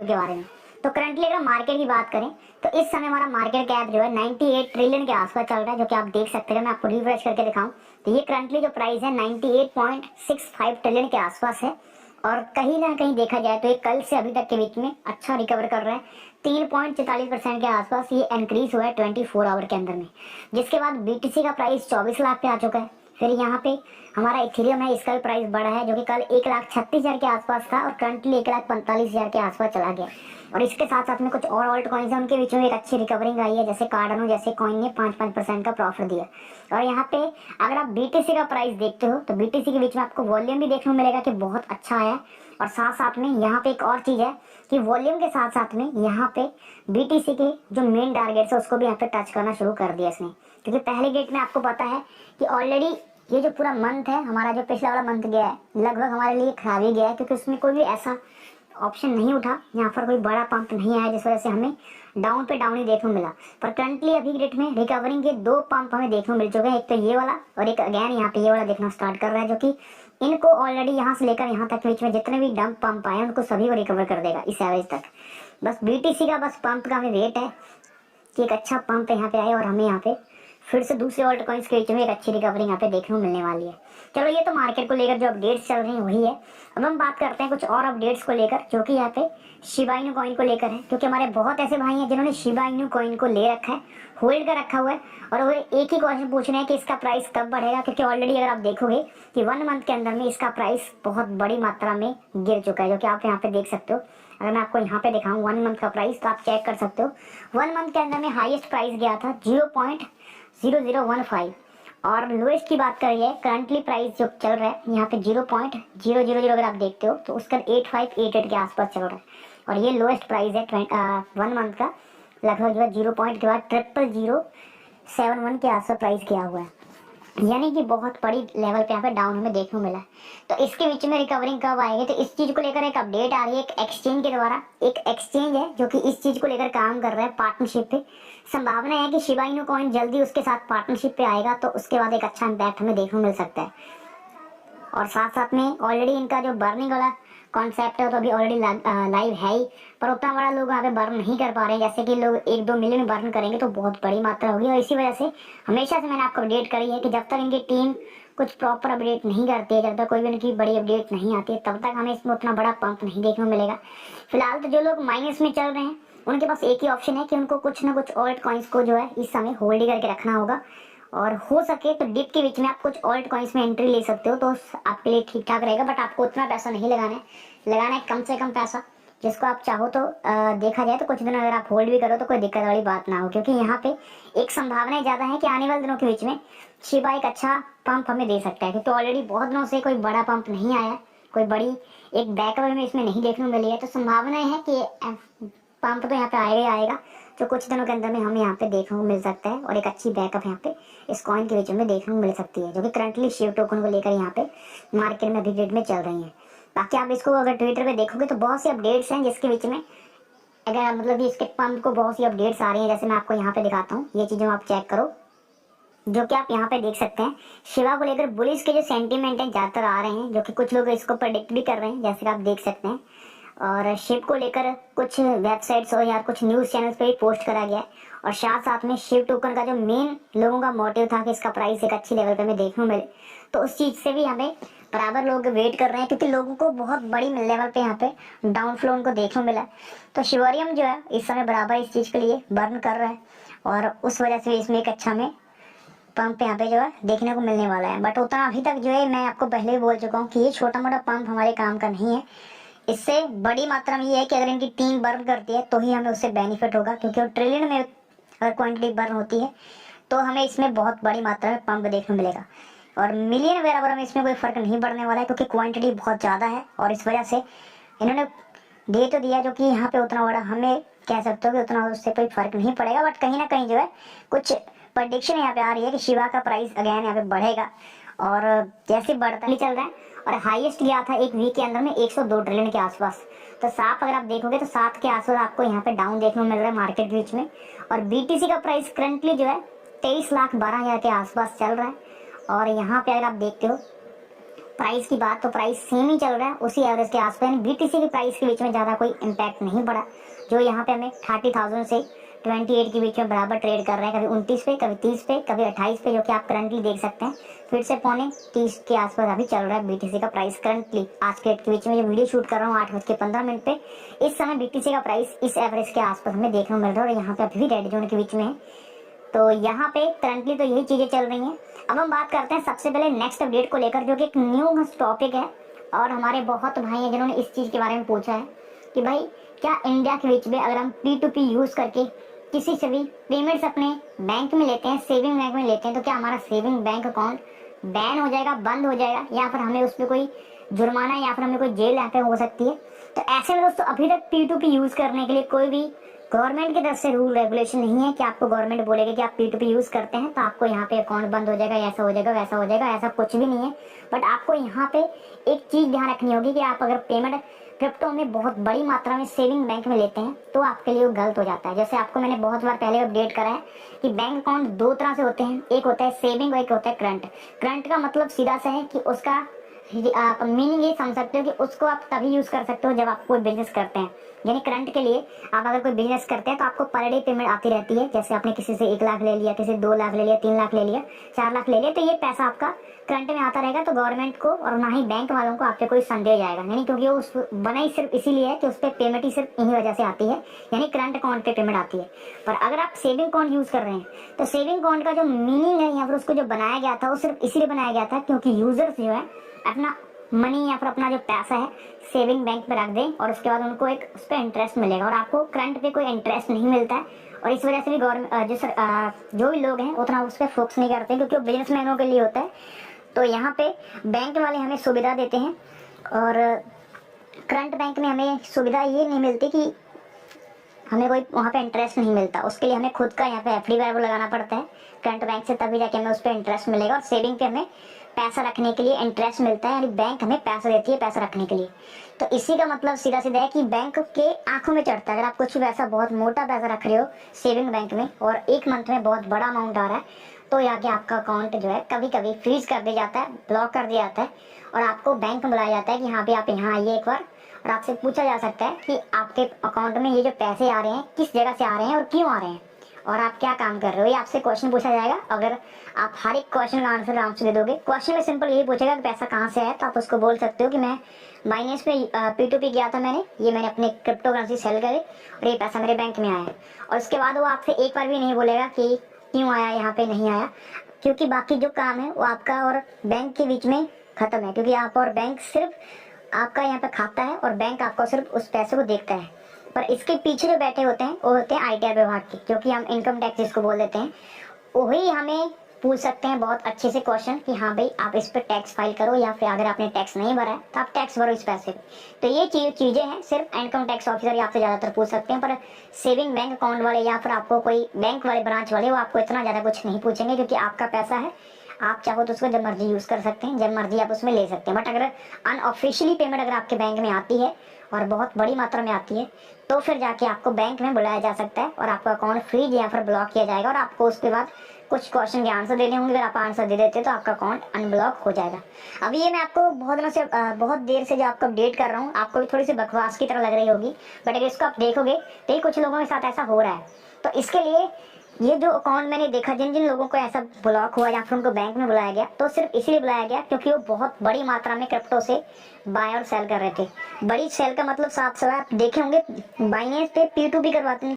के बारे में। तो करंटली अगर मार्केट की बात करें तो इस समय हमारा मार्केट कैप जो है 98 ट्रिलियन के आसपास चल रहा है, जो कि आप देख सकते हैं। मैं आपको रिफ्रेश करके दिखाऊं तो ये करंटली जो प्राइस है 98.65 ट्रिलियन के आसपास है। और कहीं ना कहीं देखा जाए तो ये कल से अभी तक के बीच में अच्छा रिकवर कर रहा है। 3.44% के आसपास ये इंक्रीज हुआ है 24 आवर के अंदर में, जिसके बाद बीटीसी का प्राइस 24 लाख पे आ चुका है। फिर यहाँ पे हमारा इथेरियम है, इसका भी प्राइस बढ़ा है, जो कि कल 1,36,000 के आसपास था और करंटली 1,45,000 के आसपास चला गया। और इसके साथ साथ में कुछ और ऑल्ट कॉइन्स है, उनके बीच में एक अच्छी रिकवरिंग आई है, जैसे कार्डानो जैसे कॉइन ने 5% का प्रॉफिट दिया। और यहाँ पे अगर आप बीटीसी का प्राइस देखते हो तो बीटीसी के बीच में आपको वॉल्यूम भी देखने को मिलेगा कि बहुत अच्छा है। और साथ साथ में यहाँ पे एक और चीज है कि वॉल्यूम के साथ साथ में यहाँ पे बीटीसी के जो मेन टारगेट्स है उसको भी यहाँ पे टच करना शुरू कर दिया इसने, क्योंकि पहले गेट में आपको पता है कि ऑलरेडी ये जो पूरा मंथ है हमारा, जो पिछला वाला मंथ गया है, लगभग हमारे लिए खराब ही गया है, क्योंकि उसमें कोई भी ऐसा ऑप्शन नहीं उठा, यहाँ पर कोई बड़ा पंप नहीं आया, जिस वजह से हमें डाउन पे डाउन ही देखने को मिला। पर करंटली अभी रेट में रिकवरिंग के 2 पंप हमें देखने को मिल चुके हैं, एक तो ये वाला और एक अगेन यहाँ पे ये वाला देखना स्टार्ट कर रहा है, जो कि इनको ऑलरेडी यहाँ से लेकर यहाँ तक बीच में जितने भी डंप पंप आए उनको सभी को रिकवर कर देगा इस एवरेज तक। बस बीटीसी का बस पंप का हमें वेट है कि एक अच्छा पंप यहाँ पे आए और हमें यहाँ पे फिर से दूसरे ऑल्ट कॉइन्स के बीच में एक अच्छी रिकवरी यहाँ पे देखने को मिलने वाली है। चलो ये तो मार्केट को लेकर जो अपडेट्स चल रही हैं वही है। अब हम बात करते हैं कुछ और अपडेट्स को लेकर, जो कि यहाँ पे शिबा इनू कॉइन को लेकर है, क्योंकि हमारे बहुत ऐसे भाई हैं जिन्होंने शिबा इनू कॉइन को ले रखा है, होल्ड कर रखा हुआ है, और वो एक ही क्वेश्चन पूछ रहे हैं कि इसका प्राइस कब बढ़ेगा, क्योंकि ऑलरेडी अगर आप देखोगे कि 1 मंथ के अंदर में इसका प्राइस बहुत बड़ी मात्रा में गिर चुका है, जो कि आप यहाँ पे देख सकते हो। अगर मैं आपको यहाँ पे दिखाऊं 1 मंथ का प्राइस तो आप चेक कर सकते हो। 1 मंथ के अंदर में हाईएस्ट प्राइस गया था 0.0015 और लोएस्ट की बात करिए करंटली प्राइस जो चल रहा है यहाँ पे 0.000 अगर आप देखते हो तो उसका 8588 के आसपास चल रहा है। और ये लोएस्ट प्राइस है 1 मंथ का, लगभग जो है 0 पॉइंट के बाद 0.0071 के आसपास प्राइस किया हुआ है, यानी कि बहुत बड़ी लेवल पे यहाँ पे डाउन हमें देखने को मिला है। तो इसके बीच में रिकवरिंग कब आएगी, तो इस चीज को लेकर एक अपडेट आ रही है एक एक्सचेंज के द्वारा। एक एक्सचेंज है जो कि इस चीज को लेकर काम कर रहा है पार्टनरशिप पे। संभावना है कि शिबा इनू कॉइन जल्दी उसके साथ पार्टनरशिप पे आएगा, तो उसके बाद एक अच्छा इम्पैक्ट हमें देखने को मिल सकता है। और साथ साथ में ऑलरेडी इनका जो बर्निंग वाला कॉन्सेप्ट है तो अभी ऑलरेडी लाइव है ही, पर उतना बड़ा लोग यहाँ पे बर्न नहीं कर पा रहे हैं। जैसे कि लोग 1-2 मिलियन बर्न करेंगे तो बहुत बड़ी मात्रा होगी, और इसी वजह से हमेशा से मैंने आपको अपडेट करी है कि जब तक इनकी टीम कुछ प्रॉपर अपडेट नहीं करती है, जब तक कोई भी उनकी बड़ी अपडेट नहीं आती है, तब तक हमें इसमें उतना बड़ा पंप नहीं देखने को मिलेगा। फिलहाल तो जो लोग माइनस में चल रहे हैं उनके पास एक ही ऑप्शन है कि उनको कुछ ना कुछ ऑल्ट कॉइन्स को जो है इस समय होल्ड करके रखना होगा, और हो सके तो डिप के बीच में आप कुछ ऑल्ट कॉइन्स में एंट्री ले सकते हो, तो आपके लिए ठीक ठाक रहेगा। बट आपको उतना पैसा नहीं लगाना है कम से कम पैसा, जिसको आप चाहो तो देखा जाए तो कुछ दिन अगर आप होल्ड भी करो तो कोई दिक्कत वाली बात ना हो, क्योंकि यहाँ पे एक संभावना ज़्यादा है कि आने वाले दिनों के बीच में शिबा एक अच्छा पंप हमें दे सकता है, क्योंकि ऑलरेडी बहुत दिनों से कोई बड़ा पंप नहीं आया, कोई बड़ी एक बैकअप हमें इसमें नहीं देखने को मिली है। तो संभावना है कि पंप तो यहाँ पे आएगा ही आएगा, जो कुछ दिनों के अंदर में हमें यहाँ पे देखने को मिल सकता है, और एक अच्छी बैकअप यहाँ पे इस कॉइन के बीच में देखने को मिल सकती है, जो कि करंटली शिव टोकन को लेकर यहाँ पे मार्केट में अभी रेट में चल रही है। बाकी आप इसको अगर ट्विटर पे देखोगे तो बहुत सी अपडेट्स हैं जिसके बीच में अगर मतलब इसके पंप को बहुत सी अपडेट्स आ रही हैं, जैसे मैं आपको यहाँ पे दिखाता हूँ, ये चीज़ें आप चेक करो, जो कि आप यहाँ पे देख सकते हैं। शिवा को लेकर बुलिश के जो सेंटीमेंट हैं ज़्यादातर आ रहे हैं, जो कि कुछ लोग इसको प्रेडिक्ट भी कर रहे हैं, जैसे कि आप देख सकते हैं। और शिव को लेकर कुछ वेबसाइट्स और यार कुछ न्यूज़ चैनल्स पे भी पोस्ट करा गया है, और साथ साथ में शिव टोकन का जो मेन लोगों का मोटिव था कि इसका प्राइस एक अच्छी लेवल पे हमें देखने को मिले, तो उस चीज़ से भी हमें बराबर लोग वेट कर रहे हैं, क्योंकि लोगों को बहुत बड़ी लेवल पे यहाँ पे डाउन फ्लो उनको देखने को मिला। तो शिवरियम जो है इस समय बराबर इस चीज़ के लिए बर्न कर रहा है, और उस वजह से इसमें एक अच्छा में पंप यहाँ पे जो है देखने को मिलने वाला है। बट उतना अभी तक जो है मैं आपको पहले ही बोल चुका हूँ कि ये छोटा मोटा पंप हमारे काम का नहीं है। इससे बड़ी मात्रा में ये है कि अगर इनकी टीम बर्न करती है तो ही हमें उससे बेनिफिट होगा, क्योंकि वो ट्रिलियन में अगर क्वांटिटी बर्न होती है तो हमें इसमें बहुत बड़ी मात्रा में पंप देखने को मिलेगा, और मिलियन बराबर हमें इसमें कोई फर्क नहीं पड़ने वाला है, क्योंकि क्वांटिटी बहुत ज़्यादा है। और इस वजह से इन्होंने दे तो दिया, जो कि यहाँ पे उतना बड़ा हमें कह सकते हो कि उतना उससे कोई फर्क नहीं पड़ेगा। बट कहीं ना कहीं जो है कुछ प्रेडिक्शन यहाँ पे आ रही है कि शिवा का प्राइस अगेन यहाँ पे बढ़ेगा, और जैसे बढ़ता ही चल रहा है, और हाईएस्ट गया था एक वीक के अंदर में 102 ट्रिलियन के आसपास। तो साफ अगर आप देखोगे तो 7 के आसपास आपको यहाँ पे डाउन देखने को मिल रहा है मार्केट के बीच में। और बीटीसी का प्राइस करंटली जो है 23,12,000 के आसपास चल रहा है, और यहाँ पे अगर आप देखते हो प्राइस की बात, तो प्राइस सेम ही चल रहा है, उसी एवरेज के आसपास। BTC की प्राइस के बीच में ज़्यादा कोई इम्पैक्ट नहीं पड़ा, जो यहाँ पे हमें 30,000 से 28 के बीच में बराबर ट्रेड कर रहे हैं, कभी 29 पे, कभी 30 पे, कभी 28 पे, जो कि आप करंटली देख सकते हैं। फिर से 29.30 के आसपास अभी चल रहा है BTC का प्राइस करंटली। आज के डेट के बीच में जो वीडियो शूट कर रहा हूँ 8:15 पे, इस समय BTC का प्राइस इस एवरेज के आसपास हमें देखने को मिल रहा है, और यहाँ पे अभी भी रेड जोन के बीच में है। तो यहाँ पे करंटली तो यही चीज़ें चल रही हैं। अब हम बात करते हैं सबसे पहले नेक्स्ट अपडेट को लेकर, जो कि एक न्यू टॉपिक है, और हमारे बहुत भाई हैं जिन्होंने इस चीज़ के बारे में पूछा है कि भाई क्या इंडिया के बीच में अगर हम P2P यूज़ करके किसी से भी पेमेंट्स अपने बैंक में लेते हैं, सेविंग बैंक में लेते हैं, तो क्या हमारा सेविंग बैंक अकाउंट बैन हो जाएगा, बंद हो जाएगा, या फिर हमें उस पर कोई जुर्माना या फिर हमें कोई जेल यहाँ पे हो सकती है। तो ऐसे में दोस्तों अभी तक P2P यूज़ करने के लिए कोई भी गवर्नमेंट की तरफ से रूल रेगुलेशन नहीं है कि आपको गवर्नमेंट बोलेगा कि आप P2P यूज़ करते हैं तो आपको यहाँ पे अकाउंट बंद हो जाएगा, ऐसा हो जाएगा, वैसा हो जाएगा, ऐसा कुछ भी नहीं है। बट आपको यहाँ पे एक चीज़ ध्यान रखनी होगी कि आप अगर पेमेंट क्रिप्टो में बहुत बड़ी मात्रा में सेविंग बैंक में लेते हैं तो आपके लिए वो गलत हो जाता है। जैसे आपको मैंने बहुत बार पहले अपडेट करा है कि बैंक अकाउंट दो तरह से होते हैं, एक होता है सेविंग और एक होता है करंट। करंट का मतलब सीधा सा है कि उसका आप मीनिंग ये समझ सकते हो कि उसको आप तभी यूज़ कर सकते हो जब आप कोई बिजनेस करते हैं। यानी करंट के लिए आप अगर कोई बिजनेस करते हैं तो आपको पर डे पेमेंट आती रहती है। जैसे आपने किसी से 1 लाख ले लिया, किसी से 2 लाख ले लिया, 3 लाख ले लिया, 4 लाख ले लिया, तो ये पैसा आपका करंट में आता रहेगा। तो गवर्नमेंट को और ना ही बैंक वालों को आप पे कोई संदेह जाएगा, यानी क्योंकि वो उस बना ही सिर्फ इसीलिए है कि उस पर पेमेंट ही सिर्फ इन्हीं वजह से आती है, यानी करंट अकाउंट पे पेमेंट आती है। पर अगर आप सेविंग अकाउंट यूज़ कर रहे हैं तो सेविंग अकाउंट का जो मीनिंग है या फिर उसको जो बनाया गया था वो सिर्फ इसीलिए बनाया गया था क्योंकि यूजर्स जो है अपना मनी या फिर अपना जो पैसा है सेविंग बैंक पे रख दें, और उसके बाद उनको एक उस पर इंटरेस्ट मिलेगा, और आपको करंट पे कोई इंटरेस्ट नहीं मिलता है। और इस वजह से भी गवर्नमेंट जो भी लोग हैं उतना उस पर फोकस नहीं करते क्योंकि वो बिजनेसमैनों के लिए होता है। तो यहाँ पे बैंक वाले हमें सुविधा देते हैं, और करंट बैंक में हमें सुविधा ये नहीं मिलती कि हमें कोई वहाँ पे इंटरेस्ट नहीं मिलता। उसके लिए हमें खुद का यहाँ पे FD वगैरह लगाना पड़ता है करंट बैंक से, तभी जाके हमें उस पर इंटरेस्ट मिलेगा। और सेविंग पे हमें पैसा रखने के लिए इंटरेस्ट मिलता है, यानी बैंक हमें पैसा देती है पैसा रखने के लिए। तो इसी का मतलब सीधा सीधा है कि बैंक के आंखों में चढ़ता है। अगर आप कुछ पैसा, बहुत मोटा पैसा रख रहे हो सेविंग बैंक में और एक मंथ में बहुत बड़ा अमाउंट आ रहा है, तो जाके आपका अकाउंट जो है कभी कभी फ्रीज कर दिया जाता है, ब्लॉक कर दिया जाता है, और आपको बैंक में बुलाया जाता है कि हाँ भी आप यहाँ आइए एक बार, और आपसे पूछा जा सकता है कि आपके अकाउंट में ये जो पैसे आ रहे हैं किस जगह से आ रहे हैं और क्यों आ रहे हैं, और आप क्या काम कर रहे हो, ये आपसे क्वेश्चन पूछा जाएगा। अगर आप हर एक क्वेश्चन का आंसर आराम से दे दोगे, क्वेश्चन में सिंपल यही पूछेगा कि पैसा कहाँ से है, तो आप उसको बोल सकते हो कि मैं बाइनेंस पे P2P किया था, मैंने अपने क्रिप्टो करेंसी सेल करे और ये पैसा मेरे बैंक में आया है। और उसके बाद वो आपसे एक बार भी नहीं बोलेगा कि क्यों आया, यहाँ पे नहीं आया, क्योंकि बाकी जो काम है वो आपका और बैंक के बीच में खत्म है, क्योंकि आप और बैंक सिर्फ आपका यहाँ पे खाता है और बैंक आपको सिर्फ उस पैसे को देखता है। पर इसके पीछे जो बैठे होते हैं वो होते हैं ITR विभाग के, क्योंकि हम इनकम टैक्स जिसको बोल देते हैं, वही हमें पूछ सकते हैं बहुत अच्छे से क्वेश्चन कि हाँ भाई आप इस पर टैक्स फाइल करो, या फिर अगर आपने टैक्स नहीं भरा है तो आप टैक्स भरो इस पैसे पे। तो ये चीज़ें हैं सिर्फ इनकम टैक्स ऑफिसर आपसे ज़्यादातर पूछ सकते हैं, पर सेविंग बैंक अकाउंट वाले या फिर आपको कोई बैंक वाले ब्रांच वाले वो आपको इतना ज़्यादा कुछ नहीं पूछेंगे, क्योंकि आपका पैसा है, आप चाहो तो उसको जब मर्जी यूज़ कर सकते हैं, जब मर्जी आप उसमें ले सकते हैं। बट अगर अनऑफिशियली पेमेंट अगर आपके बैंक में आती है और बहुत बड़ी मात्रा में आती है, तो फिर जाके आपको बैंक में बुलाया जा सकता है और आपका अकाउंट फ्रीज या फिर ब्लॉक किया जाएगा, और आपको उसके बाद कुछ क्वेश्चन के आंसर देने होंगे। अगर आप आंसर दे देते तो आपका अकाउंट अनब्लॉक हो जाएगा। अभी ये मैं आपको बहुत देर से जो आपको अपडेट कर रहा हूँ, आपको भी थोड़ी सी बकवास की तरह लग रही होगी, बट अगर इसको आप देखोगे तो ही कुछ लोगों के साथ ऐसा हो रहा है। तो इसके लिए ये जो अकाउंट मैंने देखा, जिन जिन लोगों को ऐसा ब्लॉक हुआ या फिर उनको बैंक में बुलाया गया, तो सिर्फ इसलिए बुलाया गया क्योंकि वो बहुत बड़ी मात्रा में क्रिप्टो से बाय और सेल कर रहे थे। बड़ी सेल का मतलब साफ साफ आप देखे होंगे, बाइनेंस पे P2P करवाते हैं